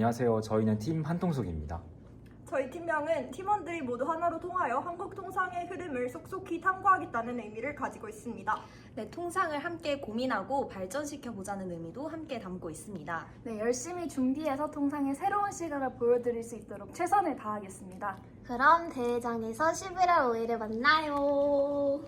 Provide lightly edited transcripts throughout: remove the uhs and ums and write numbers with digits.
안녕하세요. 저희는 팀 한통속입니다. 저희 팀명은 팀원들이 모두 하나로 통하여 한국 통상의 흐름을 속속히 탐구하겠다는 의미를 가지고 있습니다. 네, 통상을 함께 고민하고 발전시켜보자는 의미도 함께 담고 있습니다. 네, 열심히 준비해서 통상의 새로운 시각을 보여드릴 수 있도록 최선을 다하겠습니다. 그럼 대회장에서 11월 5일에 만나요.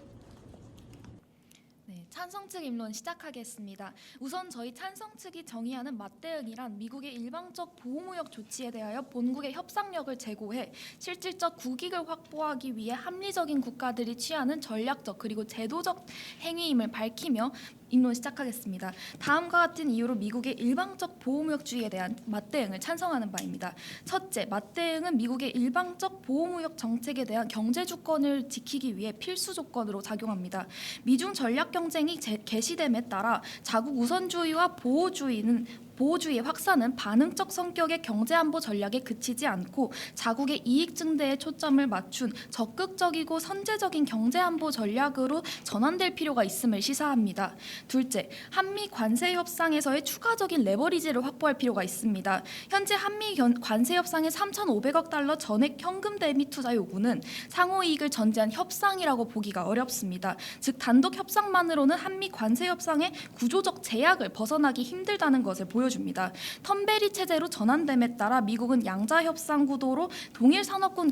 네, 찬성 측 입론 시작하겠습니다. 우선 저희 찬성 측이 정의하는 맞대응이란 미국의 일방적 보호무역 조치에 대하여 본국의 협상력을 제고해 실질적 국익을 확보하기 위해 합리적인 국가들이 취하는 전략적 그리고 제도적 행위임을 밝히며 입론 시작하겠습니다. 다음과 같은 이유로 미국의 일방적 보호무역주의에 대한 맞대응을 찬성하는 바입니다. 첫째, 맞대응은 미국의 일방적 보호무역 정책에 대한 경제 주권을 지키기 위해 필수 조건으로 작용합니다. 미중 전략 경쟁이 개시됨에 따라 자국 우선주의와 보호주의의 확산은 반응적 성격의 경제안보 전략에 그치지 않고 자국의 이익 증대에 초점을 맞춘 적극적이고 선제적인 경제안보 전략으로 전환될 필요가 있음을 시사합니다. 둘째, 한미 관세 협상에서의 추가적인 레버리지를 확보할 필요가 있습니다. 현재 한미 관세 협상의 3,500억 달러 전액 현금 대미 투자 요구는 상호 이익을 전제한 협상이라고 보기가 어렵습니다. 즉 단독 협상만으로는 한미 관세 협상의 구조적 제약을 벗어나기 힘들다는 것을 보여줍니다. 턴베리 체제로 전환됨에 따라 미국은 양자 협상 구도로 동일 산업군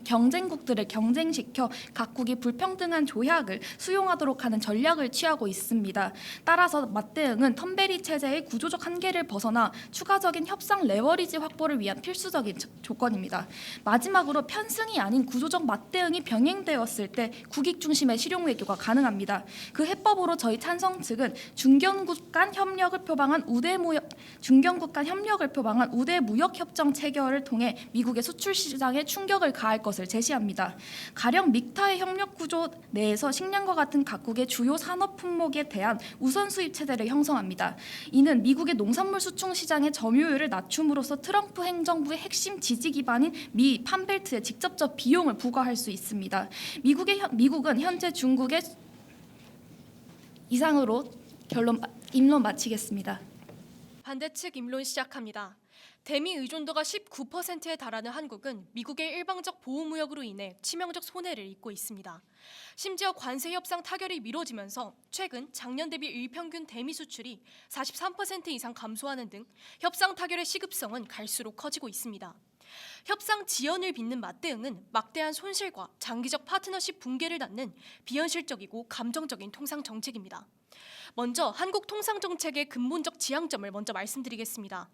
경쟁국들을 경쟁시켜 각국이 불평등한 조약을 수용하도록 하는 전략을 취하고 있습니다. 따라서 맞대응은 턴베리 체제의 구조적 한계를 벗어나 추가적인 협상 레버리지 확보를 위한 필수적인 조건입니다. 마지막으로 편승이 아닌 구조적 맞대응이 병행되었을 때 국익 중심의 실용 외교가 가능합니다. 그 해법으로 저희 찬성 측은 중견국 간 협력을 표방한 우대 무역 협정 체결을 통해 미국의 수출 시장에 충격을 가할 것을 제시합니다. 가령 믹타의 협력 구조 내에서 식량과 같은 각국의 주요 산업 품목에 대한 우선 수입 체제를 형성합니다. 이는 미국의 농산물 수출 시장의 점유율을 낮춤으로써 트럼프 행정부의 핵심 지지 기반인 미 판벨트에 직접적 비용을 부과할 수 있습니다. 미국은 현재 중국의 이상으로 입론 마치겠습니다. 반대측 입론 시작합니다. 대미 의존도가 19%에 달하는 한국은 미국의 일방적 보호무역으로 인해 치명적 손해를 입고 있습니다. 심지어 관세 협상 타결이 미뤄지면서 최근 작년 대비 일평균 대미 수출이 43% 이상 감소하는 등 협상 타결의 시급성은 갈수록 커지고 있습니다. 협상 지연을 빚는 맞대응은 막대한 손실과 장기적 파트너십 붕괴를 낳는 비현실적이고 감정적인 통상 정책입니다. 먼저 한국 통상 정책의 근본적 지향점을 먼저 말씀드리겠습니다.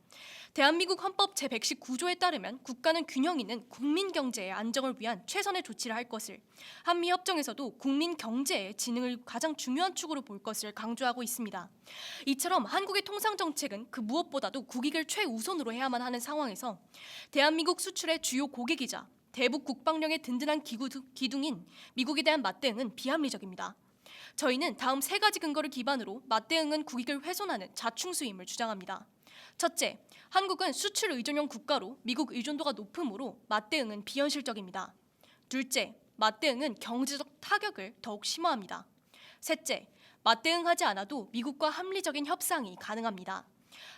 대한민국 헌법 제119조에 따르면 국가는 균형 있는 국민 경제의 안정을 위한 최선의 조치를 할 것을, 한미 협정에서도 국민 경제의 진흥을 가장 중요한 축으로 볼 것을 강조하고 있습니다. 이처럼 한국의 통상 정책은 그 무엇보다도 국익을 최우선으로 해야만 하는 상황에서 대한민국 수출의 주요 고객이자 대북 국방력의 든든한 기둥인 미국에 대한 맞대응은 비합리적입니다. 저희는 다음 세 가지 근거를 기반으로 맞대응은 국익을 훼손하는 자충수임을 주장합니다. 첫째, 한국은 수출 의존형 국가로 미국 의존도가 높으므로 맞대응은 비현실적입니다. 둘째, 맞대응은 경제적 타격을 더욱 심화합니다. 셋째, 맞대응하지 않아도 미국과 합리적인 협상이 가능합니다.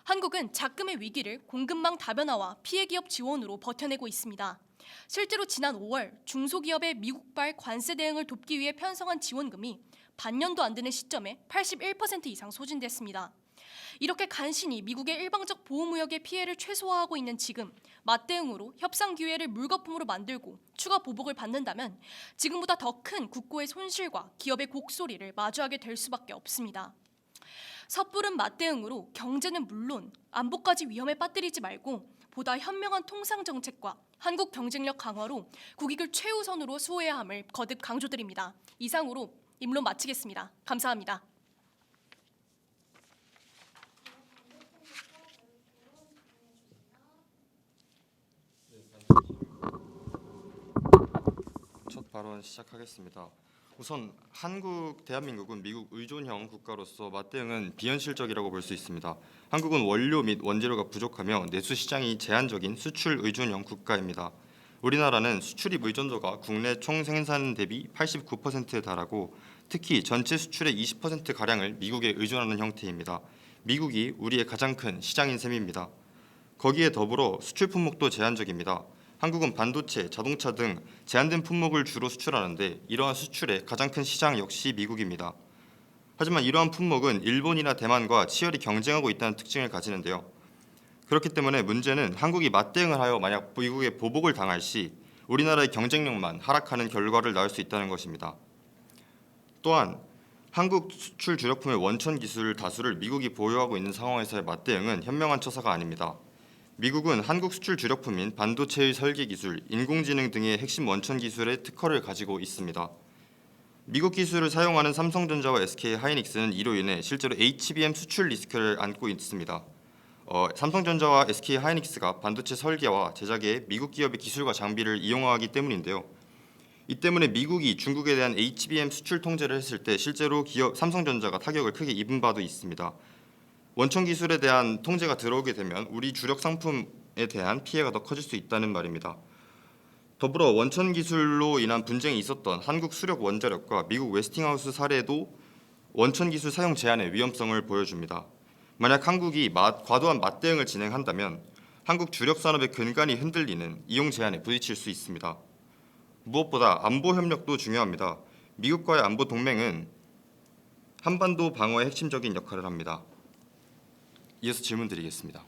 한국은 작금의 위기를 공급망 다변화와 피해기업 지원으로 버텨내고 있습니다. 실제로 지난 5월 중소기업의 미국발 관세 대응을 돕기 위해 편성한 지원금이 반년도 안 되는 시점에 81% 이상 소진됐습니다. 이렇게 간신히 미국의 일방적 보호무역의 피해를 최소화하고 있는 지금 맞대응으로 협상 기회를 물거품으로 만들고 추가 보복을 받는다면 지금보다 더 큰 국고의 손실과 기업의 곡소리를 마주하게 될 수밖에 없습니다. 섣부른 맞대응으로 경제는 물론 안보까지 위험에 빠뜨리지 말고 보다 현명한 통상 정책과 한국 경쟁력 강화로 국익을 최우선으로 수호해야 함을 거듭 강조드립니다. 이상으로 입론 마치겠습니다. 감사합니다. 첫 발언 시작하겠습니다. 우선 대한민국은 미국 의존형 국가로서 맞대응은 비현실적이라고 볼 수 있습니다. 한국은 원료 및 원재료가 부족하며 내수 시장이 제한적인 수출 의존형 국가입니다. 우리나라는 수출입 의존도가 국내 총 생산 대비 89%에 달하고 특히 전체 수출의 20%가량을 미국에 의존하는 형태입니다. 미국이 우리의 가장 큰 시장인 셈입니다. 거기에 더불어 수출 품목도 제한적입니다. 한국은 반도체, 자동차 등 제한된 품목을 주로 수출하는데 이러한 수출의 가장 큰 시장 역시 미국입니다. 하지만 이러한 품목은 일본이나 대만과 치열히 경쟁하고 있다는 특징을 가지는데요. 그렇기 때문에 문제는 한국이 맞대응을 하여 만약 미국에 보복을 당할 시 우리나라의 경쟁력만 하락하는 결과를 낳을 수 있다는 것입니다. 또한 한국 수출 주력품의 원천 기술 다수를 미국이 보유하고 있는 상황에서의 맞대응은 현명한 처사가 아닙니다. 미국은 한국 수출 주력품인 반도체의 설계 기술, 인공지능 등의 핵심 원천 기술의 특허를 가지고 있습니다. 미국 기술을 사용하는 삼성전자와 SK 하이닉스는 이로 인해 실제로 HBM 수출 리스크를 안고 있습니다. 삼성전자와 SK 하이닉스가 반도체 설계와 제작에 미국 기업의 기술과 장비를 이용하기 때문인데요. 이 때문에 미국이 중국에 대한 HBM 수출 통제를 했을 때 실제로 삼성전자가 타격을 크게 입은 바도 있습니다. 원천 기술에 대한 통제가 들어오게 되면 우리 주력 상품에 대한 피해가 더 커질 수 있다는 말입니다. 더불어 원천 기술로 인한 분쟁이 있었던 한국 수력 원자력과 미국 웨스팅하우스 사례도 원천 기술 사용 제한의 위험성을 보여줍니다. 만약 한국이 과도한 맞대응을 진행한다면 한국 주력 산업의 근간이 흔들리는 이용 제한에 부딪힐 수 있습니다. 무엇보다 안보 협력도 중요합니다. 미국과의 안보 동맹은 한반도 방어에 핵심적인 역할을 합니다. 이어서 질문 드리겠습니다.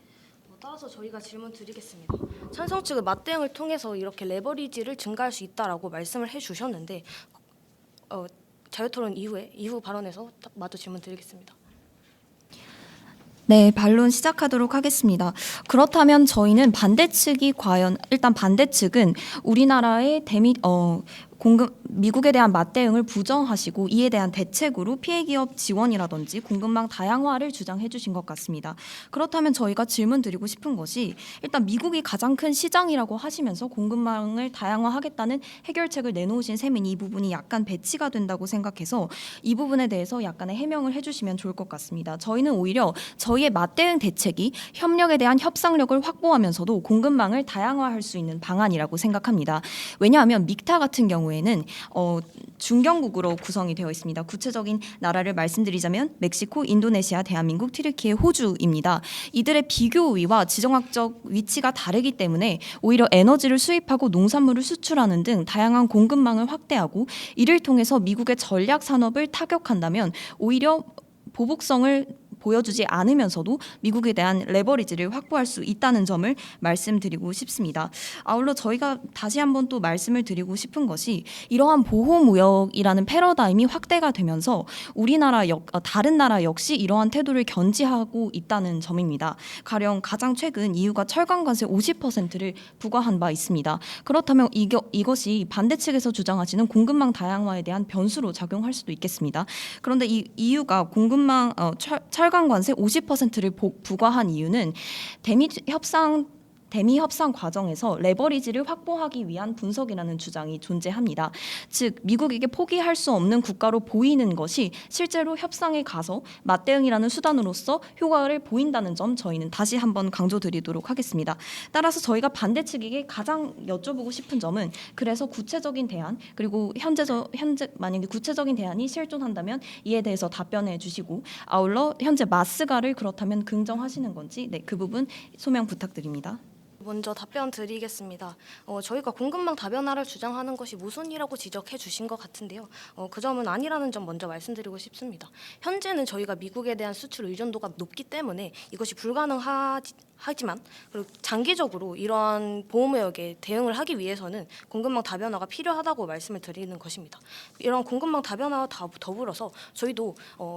따라서 저희가 질문 드리겠습니다. 찬성 측은 맞대응을 통해서 이렇게 레버리지를 증가할 수 있다라고 말씀을 해주셨는데 자유토론 이후 발언에서 마저 질문 드리겠습니다. 네, 반론 시작하도록 하겠습니다. 그렇다면 저희는 반대측이 과연 일단 반대측은 우리나라의 미국에 대한 맞대응을 부정하시고 이에 대한 대책으로 피해기업 지원이라든지 공급망 다양화를 주장해 주신 것 같습니다. 그렇다면 저희가 질문 드리고 싶은 것이 일단 미국이 가장 큰 시장이라고 하시면서 공급망을 다양화하겠다는 해결책을 내놓으신 셈인 이 부분이 약간 배치가 된다고 생각해서 이 부분에 대해서 약간의 해명을 해주시면 좋을 것 같습니다. 저희는 오히려 저희의 맞대응 대책이 협력에 대한 협상력을 확보하면서도 공급망을 다양화할 수 있는 방안이라고 생각합니다. 왜냐하면 믹타 같은 경우에는 중견국으로 구성이 되어 있습니다. 구체적인 나라를 말씀드리자면 멕시코, 인도네시아, 대한민국, 튀르키예, 호주입니다. 이들의 비교 우위와 지정학적 위치가 다르기 때문에 오히려 에너지를 수입하고 농산물을 수출하는 등 다양한 공급망을 확대하고 이를 통해서 미국의 전략 산업을 타격한다면 오히려 보복성을 보여주지 않으면서도 미국에 대한 레버리지를 확보할 수 있다는 점을 말씀드리고 싶습니다. 아울러 저희가 다시 한번 또 말씀을 드리고 싶은 것이 이러한 보호무역이라는 패러다임이 확대가 되면서 다른 나라 역시 이러한 태도를 견지하고 있다는 점입니다. 가령 가장 최근 EU가 철강관세 50%를 부과한 바 있습니다. 그렇다면 이것이 반대측에서 주장하시는 공급망 다양화에 대한 변수로 작용할 수도 있겠습니다. 그런데 이 EU가 공급망 철강관세 50%를 부과한 이유는 대미 협상 과정에서 레버리지를 확보하기 위한 분석이라는 주장이 존재합니다. 즉 미국에게 포기할 수 없는 국가로 보이는 것이 실제로 협상에 가서 맞대응이라는 수단으로서 효과를 보인다는 점 저희는 다시 한번 강조드리도록 하겠습니다. 따라서 저희가 반대측에게 가장 여쭤보고 싶은 점은 그래서 구체적인 대안 그리고 현재 만약에 구체적인 대안이 실존한다면 이에 대해서 답변해 주시고 아울러 현재 마스가를 그렇다면 긍정하시는 건지 그 부분 소명 부탁드립니다. 먼저 답변 드리겠습니다. 저희가 공급망 다변화를 주장하는 것이 모순이라고 지적해 주신 것 같은데요. 그 점은 아니라는 점 먼저 말씀드리고 싶습니다. 현재는 저희가 미국에 대한 수출 의존도가 높기 때문에 이것이 불가능하지만 그리고 장기적으로 이러한 보호무역에 대응을 하기 위해서는 공급망 다변화가 필요하다고 말씀을 드리는 것입니다. 이런 공급망 다변화와 더불어서 저희도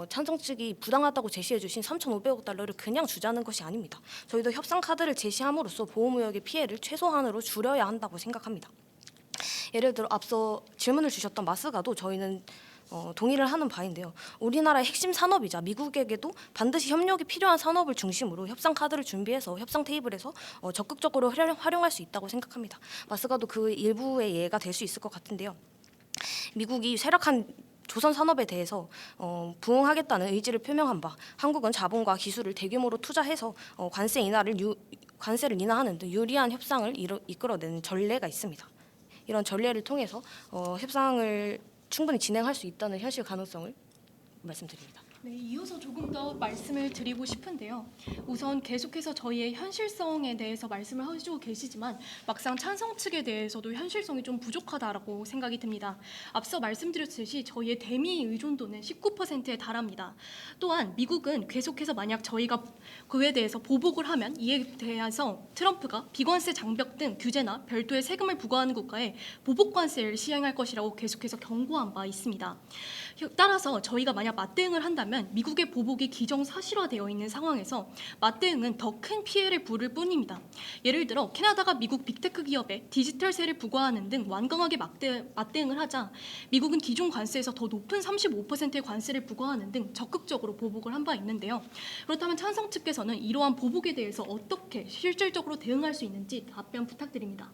찬성 측이 부당하다고 제시해 주신 3,500억 달러를 그냥 주자는 것이 아닙니다. 저희도 협상 카드를 제시함으로써 보호무역의 피해를 최소한으로 줄여야 한다고 생각합니다. 예를 들어 앞서 질문을 주셨던 마스가도 저희는 동의를 하는 바인데요. 우리나라의 핵심 산업이자 미국에게도 반드시 협력이 필요한 산업을 중심으로 협상 카드를 준비해서 협상 테이블에서 적극적으로 활용할 수 있다고 생각합니다. 마스가도 그 일부의 예가 될 수 있을 것 같은데요. 미국이 쇠락한 조선 산업에 대해서 부응하겠다는 의지를 표명한 바 한국은 자본과 기술을 대규모로 투자해서 관세를 인하하는 등 유리한 협상을 이끌어내는 전례가 있습니다. 이런 전례를 통해서 협상을 충분히 진행할 수 있다는 현실 가능성을 말씀드립니다. 네, 이어서 조금 더 말씀을 드리고 싶은데요. 우선 계속해서 저희의 현실성에 대해서 말씀을 해주고 계시지만 막상 찬성 측에 대해서도 현실성이 좀 부족하다라고 생각이 듭니다. 앞서 말씀드렸듯이 저희의 대미 의존도는 19%에 달합니다. 또한 미국은 계속해서 만약 저희가 그에 대해서 보복을 하면 이에 대해서 트럼프가 비관세 장벽 등 규제나 별도의 세금을 부과하는 국가에 보복 관세를 시행할 것이라고 계속해서 경고한 바 있습니다. 따라서 저희가 만약 맞대응을 한다면 미국의 보복이 기정사실화되어 있는 상황에서 맞대응은 더 큰 피해를 부를 뿐입니다. 예를 들어 캐나다가 미국 빅테크 기업에 디지털세를 부과하는 등 완강하게 맞대응을 하자 미국은 기존 관세에서 더 높은 35%의 관세를 부과하는 등 적극적으로 보복을 한 바 있는데요. 그렇다면 찬성 측께서는 이러한 보복에 대해서 어떻게 실질적으로 대응할 수 있는지 답변 부탁드립니다.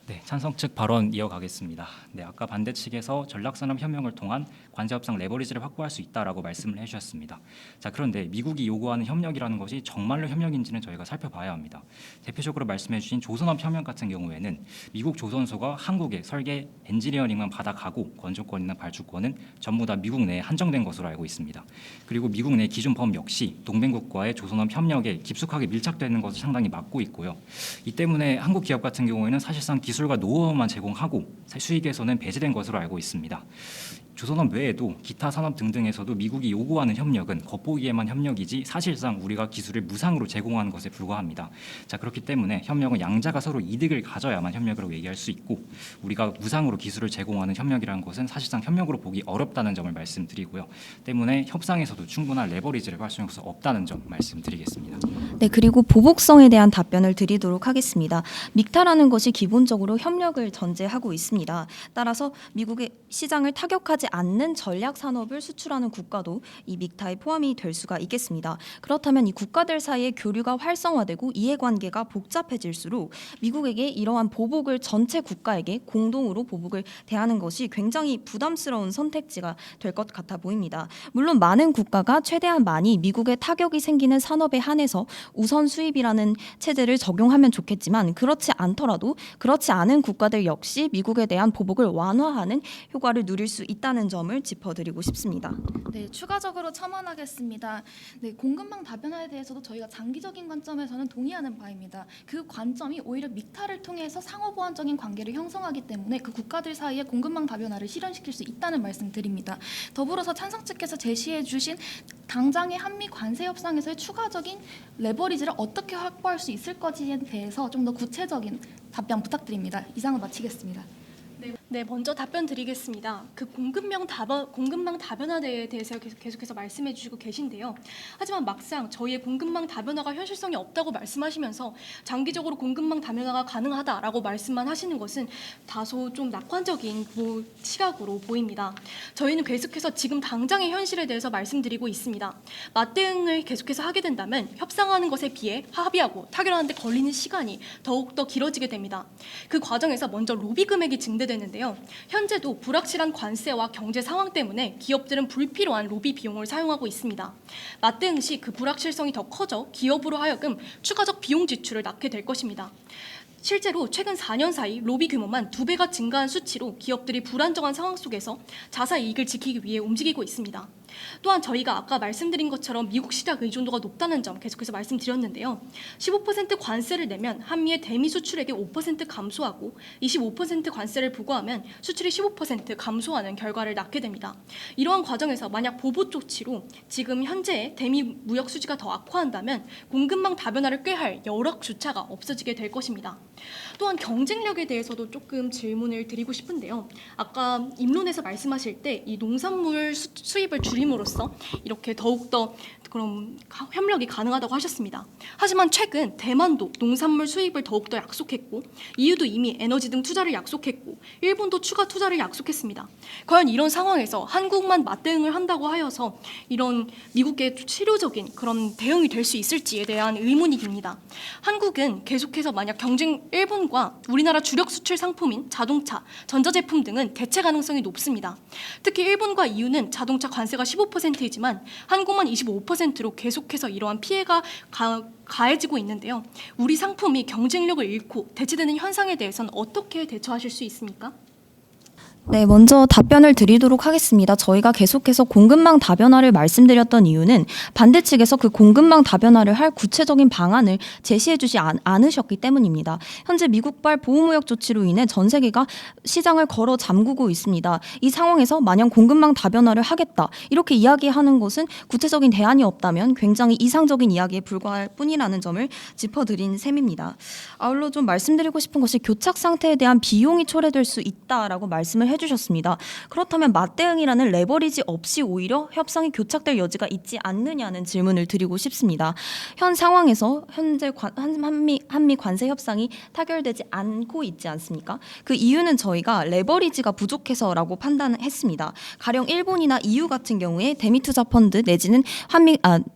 네, 찬성 측 발언 이어가겠습니다. 네, 아까 반대 측에서 전략산업협력을 통한 관세협상 레버리지를 확보할 수 있다라고 말씀을 해주셨습니다. 자, 그런데 미국이 요구하는 협력이라는 것이 정말로 협력인지는 저희가 살펴봐야 합니다. 대표적으로 말씀해주신 조선업협력 같은 경우에는 미국 조선소가 한국의 설계, 엔지니어링만 받아가고 건조권이나 발주권은 전부 다 미국 내에 한정된 것으로 알고 있습니다. 그리고 미국 내 기준 법 역시 동맹국과의 조선업협력에 깊숙하게 밀착되는 것을 상당히 막고 있고요. 이 때문에 한국 기업 같은 경우에는 사실상 기술과 노하우만 제공하고 수익에서는 배제된 것으로 알고 있습니다. 조선업 외에도 기타 산업 등등에서도 미국이 요구하는 협력은 겉보기에만 협력이지 사실상 우리가 기술을 무상으로 제공하는 것에 불과합니다. 자, 그렇기 때문에 협력은 양자가 서로 이득을 가져야만 협력으로 얘기할 수 있고 우리가 무상으로 기술을 제공하는 협력이라는 것은 사실상 협력으로 보기 어렵다는 점을 말씀드리고요. 때문에 협상에서도 충분한 레버리지를 발생할 수 없다는 점 말씀드리겠습니다. 네, 그리고 보복성에 대한 답변을 드리도록 하겠습니다. 믹타라는 것이 기본적으로 협력을 전제하고 있습니다. 따라서 미국의 시장을 타격하지 않는 전략 산업을 수출하는 국가도 이 믹타에 포함이 될 수가 있겠습니다. 그렇다면 이 국가들 사이의 교류가 활성화되고 이해관계가 복잡해질수록 미국에게 이러한 보복을 전체 국가에게 공동으로 보복을 대하는 것이 굉장히 부담스러운 선택지가 될 것 같아 보입니다. 물론 많은 국가가 최대한 많이 미국에 타격이 생기는 산업에 한해서 우선 수입이라는 체제를 적용하면 좋겠지만 그렇지 않더라도 그렇지 않은 국가들 역시 미국에 대한 보복을 완화하는 효과를 누릴 수 있다는 점을 짚어드리고 싶습니다. 네, 추가적으로 첨언하겠습니다. 네, 공급망 다변화에 대해서도 저희가 장기적인 관점에서는 동의하는 바입니다. 그 관점이 오히려 믹타를 통해서 상호보완적인 관계를 형성하기 때문에 그 국가들 사이에 공급망 다변화를 실현시킬 수 있다는 말씀드립니다. 더불어서 찬성 측께서 제시해 주신 당장의 한미 관세 협상에서의 추가적인 레버리지를 어떻게 확보할 수 있을 것인지에 대해서 좀 더 구체적인 답변 부탁드립니다. 이상을 마치겠습니다. 네, 먼저 답변 드리겠습니다. 그 공급망 다변화에 대해서 계속해서 말씀해 주시고 계신데요. 하지만 막상 저희의 공급망 다변화가 현실성이 없다고 말씀하시면서 장기적으로 공급망 다변화가 가능하다라고 말씀만 하시는 것은 다소 좀 낙관적인 시각으로 보입니다. 저희는 계속해서 지금 당장의 현실에 대해서 말씀드리고 있습니다. 맞대응을 계속해서 하게 된다면 협상하는 것에 비해 합의하고 타결하는 데 걸리는 시간이 더욱더 길어지게 됩니다. 그 과정에서 먼저 로비 금액이 증대되는데요. 현재도 불확실한 관세와 경제 상황 때문에 기업들은 불필요한 로비 비용을 사용하고 있습니다. 맞대응 시 그 불확실성이 더 커져 기업으로 하여금 추가적 비용 지출을 낳게 될 것입니다. 실제로 최근 4년 사이 로비 규모만 2배가 증가한 수치로 기업들이 불안정한 상황 속에서 자사 이익을 지키기 위해 움직이고 있습니다. 또한 저희가 아까 말씀드린 것처럼 미국 시장 의존도가 높다는 점 계속해서 말씀드렸는데요. 15% 관세를 내면 한미의 대미 수출액이 5% 감소하고 25% 관세를 부과하면 수출이 15% 감소하는 결과를 낳게 됩니다. 이러한 과정에서 만약 보복 조치로 지금 현재의 대미 무역 수지가 더 악화한다면 공급망 다변화를 꾀할 여력조차가 없어지게 될 것입니다. 또한 경쟁력에 대해서도 조금 질문을 드리고 싶은데요. 아까 입론에서 말씀하실 때 이 농산물 수입을 줄임으로써 이렇게 더욱더 그럼 협력이 가능하다고 하셨습니다. 하지만 최근 대만도 농산물 수입을 더욱더 약속했고 EU도 이미 에너지 등 투자를 약속했고 일본도 추가 투자를 약속했습니다. 과연 이런 상황에서 한국만 맞대응을 한다고 하여서 이런 미국의 실효적인 그런 대응이 될 수 있을지에 대한 의문이 듭니다. 한국은 계속해서 만약 일본과 우리나라 주력 수출 상품인 자동차, 전자제품 등은 대체 가능성이 높습니다. 특히 일본과 EU는 자동차 관세가 15%이지만 한국만 25%로 계속해서 이러한 피해가 가해지고 있는데요. 우리 상품이 경쟁력을 잃고 대체되는 현상에 대해서는 어떻게 대처하실 수 있습니까? 네, 먼저 답변을 드리도록 하겠습니다. 저희가 계속해서 공급망 다변화를 말씀드렸던 이유는 반대 측에서 그 공급망 다변화를 할 구체적인 방안을 제시해주지 않으셨기 때문입니다. 현재 미국발 보호무역 조치로 인해 전 세계가 시장을 걸어 잠그고 있습니다. 이 상황에서 마냥 공급망 다변화를 하겠다 이렇게 이야기하는 것은 구체적인 대안이 없다면 굉장히 이상적인 이야기에 불과할 뿐이라는 점을 짚어드린 셈입니다. 아울러 좀 말씀드리고 싶은 것이 교착 상태에 대한 비용이 초래될 수 있다라고 말씀을 해주셨습니다. 그렇다면 맞대응이라는 레버리지 없이 오히려 협상이 교착될 여지가 있지 않느냐는 질문을 드리고 싶습니다. 현 상황에서 현재 한미 관세 협상이 타결되지 않고 있지 않습니까? 그 이유는 저희가 레버리지가 부족해서라고 판단했습니다. 가령 일본이나 EU 같은 경우에 대미 투자 펀드 내지는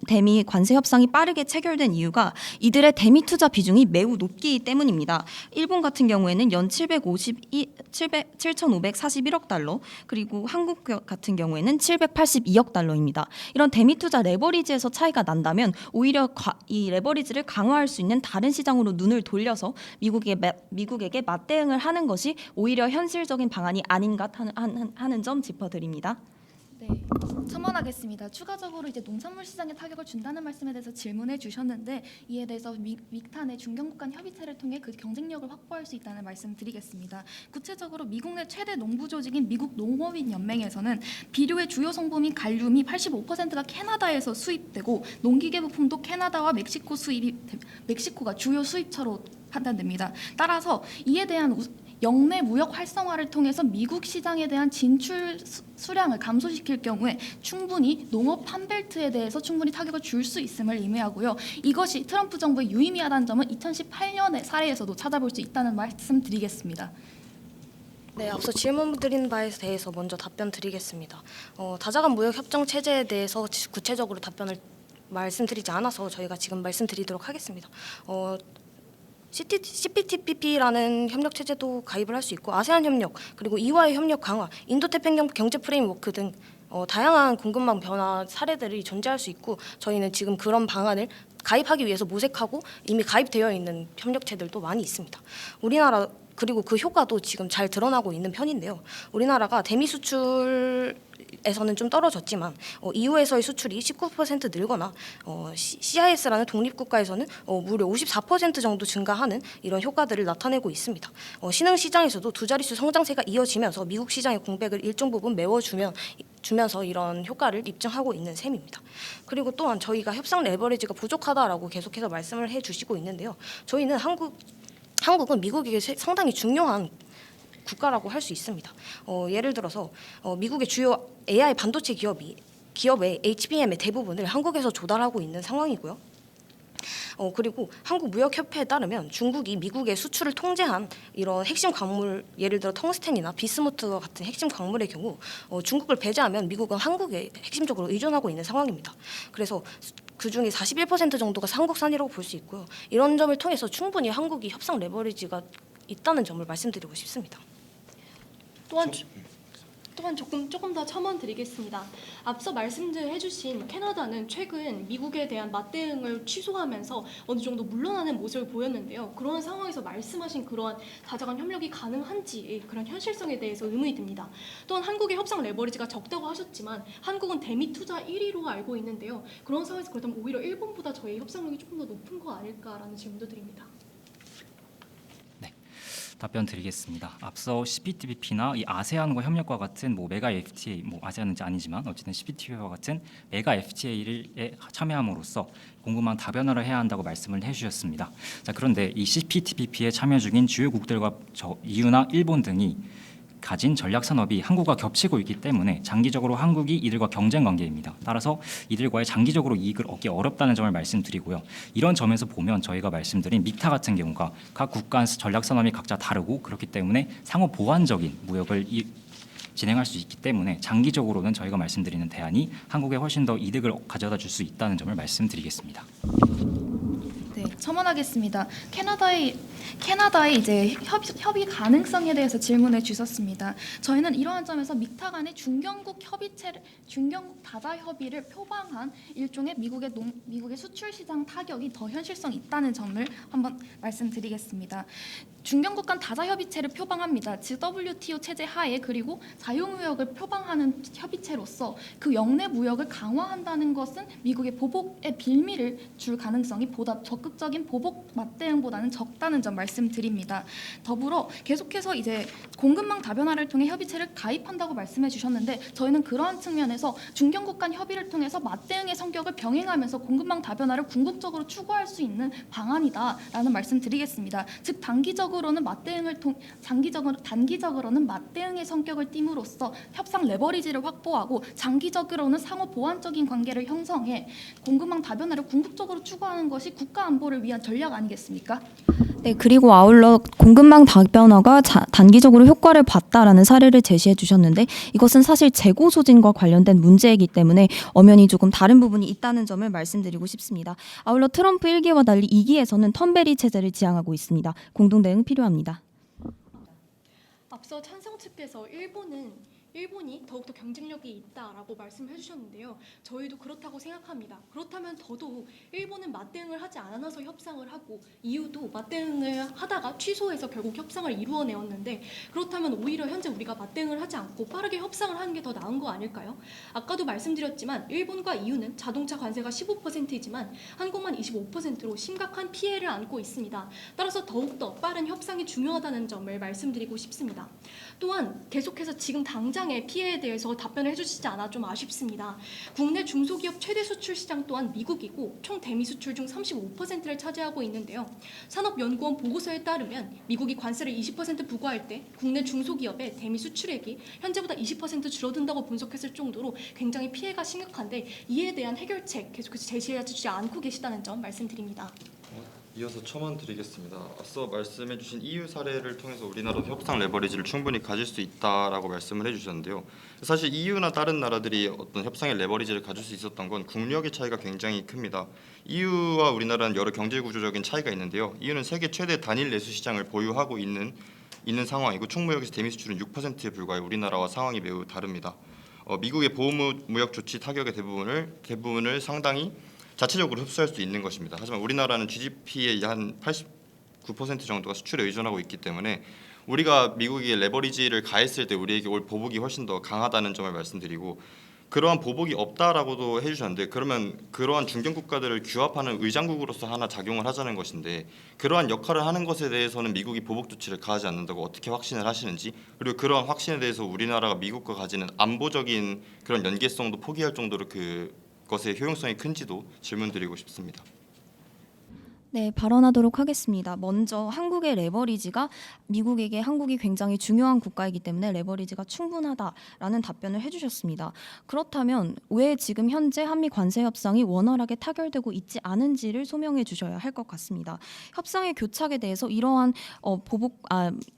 대미 관세 협상이 빠르게 체결된 이유가 이들의 대미 투자 비중이 매우 높기 때문입니다. 일본 같은 경우에는 연 7,541억 달러, 그리고 한국 같은 경우에는 782억 달러입니다. 이런 대미 투자 레버리지에서 차이가 난다면 오히려 이 레버리지를 강화할 수 있는 다른 시장으로 눈을 돌려서 미국에게 맞대응을 하는 것이 오히려 현실적인 방안이 아닌가 하는 점 짚어드립니다. 네, 첨언하겠습니다. 추가적으로 이제 농산물 시장에 타격을 준다는 말씀에 대해서 질문해 주셨는데 이에 대해서 믹탄의 중견국 간 협의체를 통해 그 경쟁력을 확보할 수 있다는 말씀드리겠습니다. 구체적으로 미국 내 최대 농부 조직인 미국 농업인 연맹에서는 비료의 주요 성분인 갈륨이 85%가 캐나다에서 수입되고 농기계 부품도 캐나다와 멕시코가 주요 수입처로 판단됩니다. 따라서 이에 대한 영내 무역 활성화를 통해서 미국 시장에 대한 진출 수량을 감소시킬 경우에 충분히 농업 판벨트에 대해서 충분히 타격을 줄 수 있음을 의미하고요. 이것이 트럼프 정부의 유의미하다는 점은 2018년의 사례에서도 찾아볼 수 있다는 말씀 드리겠습니다. 네, 앞서 질문 드린 바에 대해서 먼저 답변 드리겠습니다. 다자간 무역 협정 체제에 대해서 구체적으로 답변을 말씀드리지 않아서 저희가 지금 말씀드리도록 하겠습니다. CPTPP라는 협력 체제도 가입을 할 수 있고 아세안 협력, 그리고 이와의 협력 강화, 인도태평양 경제 프레임워크 등 다양한 공급망 변화 사례들이 존재할 수 있고 저희는 지금 그런 방안을 가입하기 위해서 모색하고 이미 가입되어 있는 협력체들도 많이 있습니다. 우리나라 그리고 그 효과도 지금 잘 드러나고 있는 편인데요. 우리나라가 대미 수출에서는 좀 떨어졌지만 EU에서의 수출이 19% 늘거나 CIS라는 독립국가에서는 무려 54% 정도 증가하는 이런 효과들을 나타내고 있습니다. 신흥 시장에서도 두 자릿수 성장세가 이어지면서 미국 시장의 공백을 일정 부분 메워주면서 이런 효과를 입증하고 있는 셈입니다. 그리고 또한 저희가 협상 레버리지가 부족하다라고 계속해서 말씀을 해주시고 있는데요. 저희는 한국은 미국에게 상당히 중요한 국가라고 할 수 있습니다. 예를 들어서 미국의 주요 AI 반도체 기업의 HBM의 대부분을 한국에서 조달하고 있는 상황이고요. 그리고 한국무역협회에 따르면 중국이 미국의 수출을 통제한 이런 핵심 광물, 예를 들어 텅스텐이나 비스무트와 같은 핵심 광물의 경우 중국을 배제하면 미국은 한국에 핵심적으로 의존하고 있는 상황입니다. 그래서 그중에 41% 정도가 한국산이라고 볼 수 있고요. 이런 점을 통해서 충분히 한국이 협상 레버리지가 있다는 점을 말씀드리고 싶습니다. 또한 조금 더 첨언드리겠습니다. 앞서 말씀해주신 캐나다는 최근 미국에 대한 맞대응을 취소하면서 어느 정도 물러나는 모습을 보였는데요. 그런 상황에서 말씀하신 그러한 다자간 협력이 가능한지 그런 현실성에 대해서 의문이 듭니다. 또한 한국의 협상 레버리지가 적다고 하셨지만 한국은 대미 투자 1위로 알고 있는데요. 그런 상황에서 그렇다면 오히려 일본보다 저희 협상력이 조금 더 높은 거 아닐까라는 질문도 드립니다. 답변 드리겠습니다. 앞서 CPTPP나 이 아세안과 협력과 같은 메가 FTA, 아세안은 아니지만 어쨌든 CPTPP와 같은 메가 FTA에 참여함으로써 공급망 다변화를 해야 한다고 말씀을 해주셨습니다. 자, 그런데 이 CPTPP에 참여 중인 주요국들과 EU나 일본 등이 가진 전략 산업이 한국과 겹치고 있기 때문에 장기적으로 한국이 이들과 경쟁 관계입니다. 따라서 이들과의 장기적으로 이익을 얻기 어렵다는 점을 말씀드리고요. 이런 점에서 보면 저희가 말씀드린 믹타 같은 경우가 각 국가 전략 산업이 각자 다르고 그렇기 때문에 상호 보완적인 무역을 진행할 수 있기 때문에 장기적으로는 저희가 말씀드리는 대안이 한국에 훨씬 더 이득을 가져다 줄 수 있다는 점을 말씀드리겠습니다. 네, 첨언하겠습니다. 캐나다의 이제 협의 가능성에 대해서 질문을 주셨습니다. 저희는 이러한 점에서 믹타 간의 중견국 다자 협의를 표방한 일종의 미국의 수출 시장 타격이 더 현실성 있다는 점을 한번 말씀드리겠습니다. 중견국 간 다자 협의체를 표방합니다. 즉 WTO 체제 하에 그리고 자유무역을 표방하는 협의체로서 그 역내 무역을 강화한다는 것은 미국의 보복의 빌미를 줄 가능성이 보다 적극적인 보복 맞대응보다는 적다는 점 말씀드립니다. 더불어 계속해서 이제 공급망 다변화를 통해 협의체를 가입한다고 말씀해 주셨는데 저희는 그러한 측면에서 중견국 간 협의를 통해서 맞대응의 성격을 병행하면서 공급망 다변화를 궁극적으로 추구할 수 있는 방안이다라는 말씀드리겠습니다. 즉 단기적으로는 단기적으로는 맞대응의 성격을 띠므로써 협상 레버리지를 확보하고 장기적으로는 상호 보완적인 관계를 형성해 공급망 다변화를 궁극적으로 추구하는 것이 국가 안보를 위한 전략 아니겠습니까? 네, 그리고 아울러 공급망 다변화가 단기적으로 효과를 봤다라는 사례를 제시해 주셨는데 이것은 사실 재고 소진과 관련된 문제이기 때문에 엄연히 조금 다른 부분이 있다는 점을 말씀드리고 싶습니다. 아울러 트럼프 1기와 달리 2기에서는 턴베리 체제를 지향하고 있습니다. 공동 대응 필요합니다. 앞서 찬성 측께서 일본이 더욱더 경쟁력이 있다라고 말씀해 주셨는데요. 저희도 그렇다고 생각합니다. 그렇다면 더더욱 일본은 맞대응을 하지 않아서 협상을 하고 EU도 맞대응을 하다가 취소해서 결국 협상을 이루어내었는데 그렇다면 오히려 현재 우리가 맞대응을 하지 않고 빠르게 협상을 하는 게 더 나은 거 아닐까요? 아까도 말씀드렸지만 일본과 EU는 자동차 관세가 15%이지만 한국만 25%로 심각한 피해를 안고 있습니다. 따라서 더욱더 빠른 협상이 중요하다는 점을 말씀드리고 싶습니다. 또한 계속해서 지금 당장의 피해에 대해서 답변을 해주시지 않아 좀 아쉽습니다. 국내 중소기업 최대 수출 시장 또한 미국이고 총 대미 수출 중 35%를 차지하고 있는데요. 산업연구원 보고서에 따르면 미국이 관세를 20% 부과할 때 국내 중소기업의 대미 수출액이 현재보다 20% 줄어든다고 분석했을 정도로 굉장히 피해가 심각한데 이에 대한 해결책 계속해서 제시해주지 않고 계시다는 점 말씀드립니다. 이어서 첨언 드리겠습니다. 앞서 말씀해주신 EU 사례를 통해서 우리나라도 협상 레버리지를 충분히 가질 수 있다라고 말씀을 해주셨는데요. 사실 EU나 다른 나라들이 어떤 협상의 레버리지를 가질 수 있었던 건 국력의 차이가 굉장히 큽니다. EU와 우리나라는 여러 경제 구조적인 차이가 있는데요. EU는 세계 최대 단일 내수 시장을 보유하고 있는 상황이고 총무역에서 대미 수출은 6%에 불과해 우리나라와 상황이 매우 다릅니다. 미국의 보호무역 조치 타격의 대부분을 상당히 자체적으로 흡수할 수 있는 것입니다. 하지만 우리나라는 GDP의 한 89% 정도가 수출에 의존하고 있기 때문에 우리가 미국이 레버리지를 가했을 때 우리에게 올 보복이 훨씬 더 강하다는 점을 말씀드리고 그러한 보복이 없다라고도 해주셨는데 그러면 그러한 중견 국가들을 규합하는 의장국으로서 하나 작용을 하자는 것인데 그러한 역할을 하는 것에 대해서는 미국이 보복 조치를 가하지 않는다고 어떻게 확신을 하시는지 그리고 그러한 확신에 대해서 우리나라가 미국과 가지는 안보적인 그런 연계성도 포기할 정도로 그것의 효용성이 큰지도 질문드리고 싶습니다. 네, 발언하도록 하겠습니다. 먼저 한국의 레버리지가 미국에게 한국이 굉장히 중요한 국가이기 때문에 레버리지가 충분하다라는 답변을 해주셨습니다. 그렇다면 왜 지금 현재 한미 관세 협상이 원활하게 타결되고 있지 않은지를 소명해 주셔야 할 것 같습니다. 협상의 교착에 대해서 이러한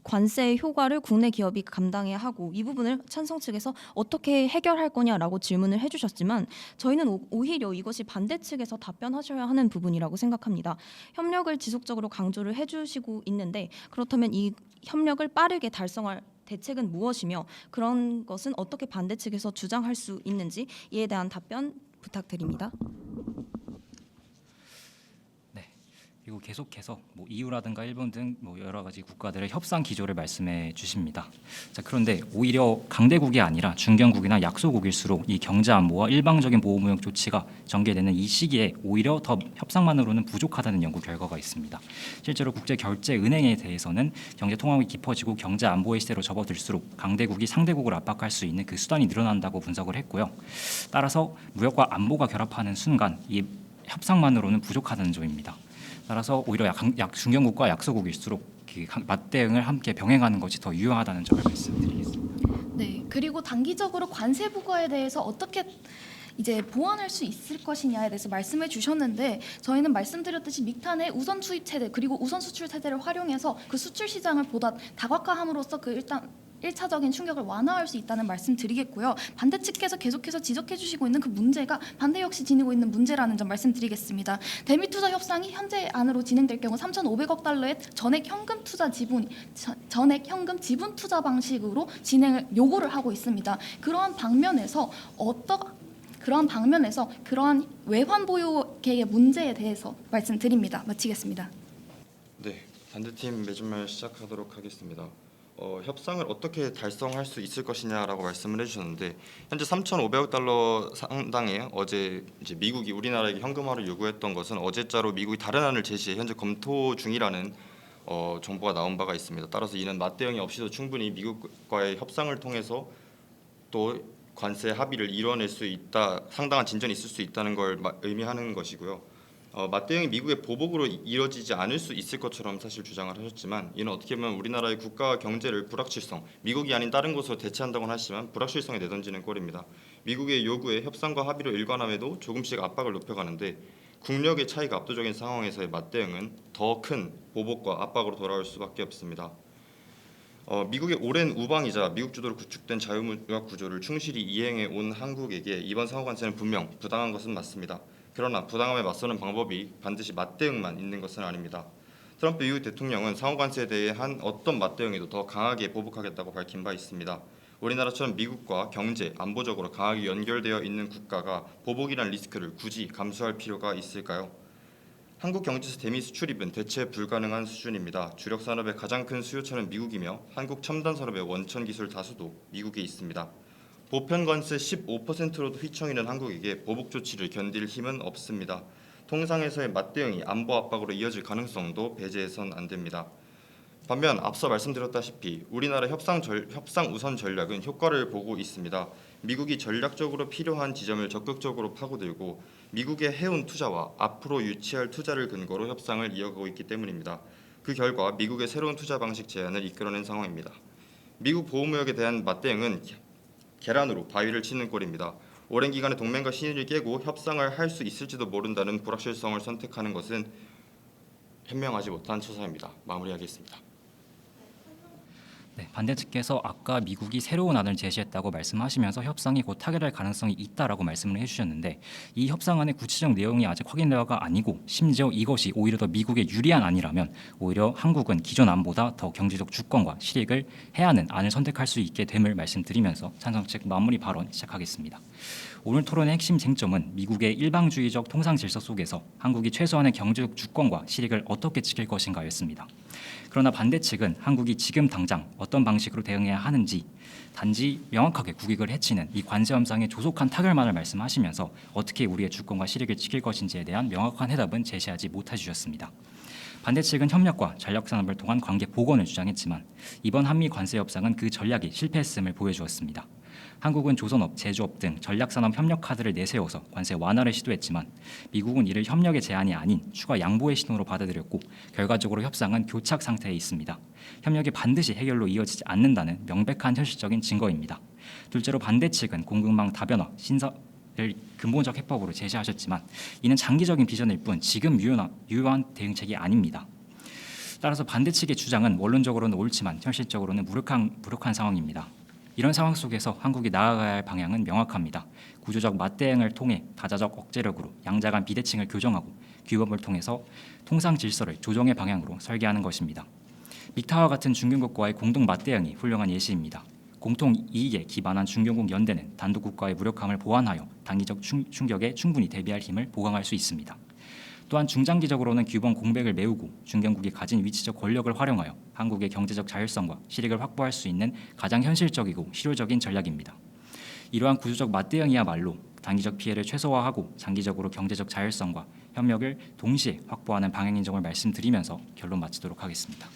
관세의 효과를 국내 기업이 감당해야 하고 이 부분을 찬성 측에서 어떻게 해결할 거냐라고 질문을 해주셨지만 저희는 오히려 이것이 반대 측에서 답변하셔야 하는 부분이라고 생각합니다. 협력을 지속적으로 강조를 해주시고 있는데 그렇다면 이 협력을 빠르게 달성할 대책은 무엇이며 그런 것은 어떻게 반대 측에서 주장할 수 있는지 이에 대한 답변 부탁드립니다. 그리고 계속해서 EU라든가 일본 등 여러 가지 국가들의 협상 기조를 말씀해 주십니다. 자, 그런데 오히려 강대국이 아니라 중견국이나 약소국일수록 이 경제 안보와 일방적인 보호무역 조치가 전개되는 이 시기에 오히려 더 협상만으로는 부족하다는 연구 결과가 있습니다. 실제로 국제결제은행에 대해서는 경제 통합이 깊어지고 경제 안보의 시대로 접어들수록 강대국이 상대국을 압박할 수 있는 그 수단이 늘어난다고 분석을 했고요. 따라서 무역과 안보가 결합하는 순간 이 협상만으로는 부족하다는 점입니다. 따라서 오히려 중견국과 약소국일수록 맞대응을 함께 병행하는 것이 더 유효하다는 점을 말씀드리겠습니다. 네, 그리고 단기적으로 관세 부과에 대해서 어떻게 이제 보완할 수 있을 것이냐에 대해서 말씀해 주셨는데 저희는 말씀드렸듯이 믹탄의 우선 투입 체대 그리고 우선 수출 체대를 활용해서 그 수출 시장을 보다 다각화함으로써 일단 1차적인 충격을 완화할 수 있다는 말씀 드리겠고요. 반대 측에서 계속해서 지적해 주시고 있는 그 문제가 반대 역시 지니고 있는 문제라는 점 말씀드리겠습니다. 대미 투자 협상이 현재 안으로 진행될 경우 3,500억 달러의 전액 현금 지분 투자 방식으로 진행을 요구를 하고 있습니다. 그러한 방면에서 그러한 외환 보유계의 문제에 대해서 말씀드립니다. 마치겠습니다. 네, 반대팀 매주말 시작하도록 하겠습니다. 협상을 어떻게 달성할 수 있을 것이냐라고 말씀을 해주셨는데 현재 3,500억 달러 상당의 어제 이제 미국이 우리나라에게 현금화를 요구했던 것은 어제자로 미국이 다른 안을 제시해 현재 검토 중이라는 정보가 나온 바가 있습니다. 따라서 이는 맞대응이 없이도 충분히 미국과의 협상을 통해서 또 관세 합의를 이뤄낼 수 있다, 상당한 진전이 있을 수 있다는 걸 의미하는 것이고요. 맞대응이 미국의 보복으로 이뤄지지 않을 수 있을 것처럼 사실 주장을 하셨지만 이는 어떻게 보면 우리나라의 국가 경제를 불확실성, 미국이 아닌 다른 곳으로 대체한다고는 하지만 불확실성에 내던지는 꼴입니다. 미국의 요구에 협상과 합의로 일관함에도 조금씩 압박을 높여가는데 국력의 차이가 압도적인 상황에서의 맞대응은 더 큰 보복과 압박으로 돌아올 수밖에 없습니다. 미국의 오랜 우방이자 미국 주도로 구축된 자유무역 구조를 충실히 이행해 온 한국에게 이번 상호관세는 분명 부당한 것은 맞습니다. 그러나 부당함에 맞서는 방법이 반드시 맞대응만 있는 것은 아닙니다. 트럼프 미국 대통령은 상호관세에 대한 어떤 맞대응에도 더 강하게 보복하겠다고 밝힌 바 있습니다. 우리나라처럼 미국과 경제, 안보적으로 강하게 연결되어 있는 국가가 보복이라는 리스크를 굳이 감수할 필요가 있을까요? 한국 경제에서 대미 수출입은 대체 불가능한 수준입니다. 주력 산업의 가장 큰 수요처는 미국이며 한국 첨단 산업의 원천 기술 다수도 미국에 있습니다. 보편 관세 15%로도 휘청이는 한국에게 보복 조치를 견딜 힘은 없습니다. 통상에서의 맞대응이 안보 압박으로 이어질 가능성도 배제해선 안 됩니다. 반면 앞서 말씀드렸다시피 우리나라 협상 우선 전략은 효과를 보고 있습니다. 미국이 전략적으로 필요한 지점을 적극적으로 파고들고 미국의 해운 투자와 앞으로 유치할 투자를 근거로 협상을 이어가고 있기 때문입니다. 그 결과 미국의 새로운 투자 방식 제안을 이끌어낸 상황입니다. 미국 보호무역에 대한 맞대응은 계란으로 바위를 치는 꼴입니다. 오랜 기간의 동맹과 신의를 깨고 협상을 할 수 있을지도 모른다는 불확실성을 선택하는 것은 현명하지 못한 처사입니다. 마무리하겠습니다. 네, 반대 측께서 아까 미국이 새로운 안을 제시했다고 말씀하시면서 협상이 곧 타결할 가능성이 있다라고 말씀을 해주셨는데 이 협상안의 구체적 내용이 아직 확인되어가 아니고 심지어 이것이 오히려 더 미국에 유리한 안이라면 오히려 한국은 기존 안보다 더 경제적 주권과 실익을 해야 하는 안을 선택할 수 있게 됨을 말씀드리면서 찬성 측 마무리 발언 시작하겠습니다. 오늘 토론의 핵심 쟁점은 미국의 일방주의적 통상 질서 속에서 한국이 최소한의 경제적 주권과 실익을 어떻게 지킬 것인가였습니다. 그러나 반대 측은 한국이 지금 당장 어떤 방식으로 대응해야 하는지 단지 명확하게 국익을 해치는 이 관세 협상의 조속한 타결만을 말씀하시면서 어떻게 우리의 주권과 실익을 지킬 것인지에 대한 명확한 해답은 제시하지 못해 주셨습니다. 반대 측은 협력과 전략산업을 통한 관계 복원을 주장했지만 이번 한미 관세 협상은 그 전략이 실패했음을 보여주었습니다. 한국은 조선업, 제조업 등 전략산업 협력 카드를 내세워서 관세 완화를 시도했지만 미국은 이를 협력의 제한이 아닌 추가 양보의 신호로 받아들였고 결과적으로 협상은 교착 상태에 있습니다. 협력이 반드시 해결로 이어지지 않는다는 명백한 현실적인 증거입니다. 둘째로 반대 측은 공급망 다변화, 신설을 근본적 해법으로 제시하셨지만 이는 장기적인 비전일 뿐 지금 유효한 대응책이 아닙니다. 따라서 반대 측의 주장은 원론적으로는 옳지만 현실적으로는 무력한 상황입니다. 이런 상황 속에서 한국이 나아가야 할 방향은 명확합니다. 구조적 맞대응을 통해 다자적 억제력으로 양자 간 비대칭을 교정하고 규범을 통해서 통상 질서를 조정의 방향으로 설계하는 것입니다. 믹타와 같은 중견국과의 공동 맞대응이 훌륭한 예시입니다. 공통 이익에 기반한 중견국 연대는 단독 국가의 무력함을 보완하여 단기적 충격에 충분히 대비할 힘을 보강할 수 있습니다. 또한 중장기적으로는 규범 공백을 메우고 중견국이 가진 위치적 권력을 활용하여 한국의 경제적 자율성과 실익을 확보할 수 있는 가장 현실적이고 실효적인 전략입니다. 이러한 구조적 맞대응이야말로 단기적 피해를 최소화하고 장기적으로 경제적 자율성과 협력을 동시에 확보하는 방향인 점을 말씀드리면서 결론 마치도록 하겠습니다.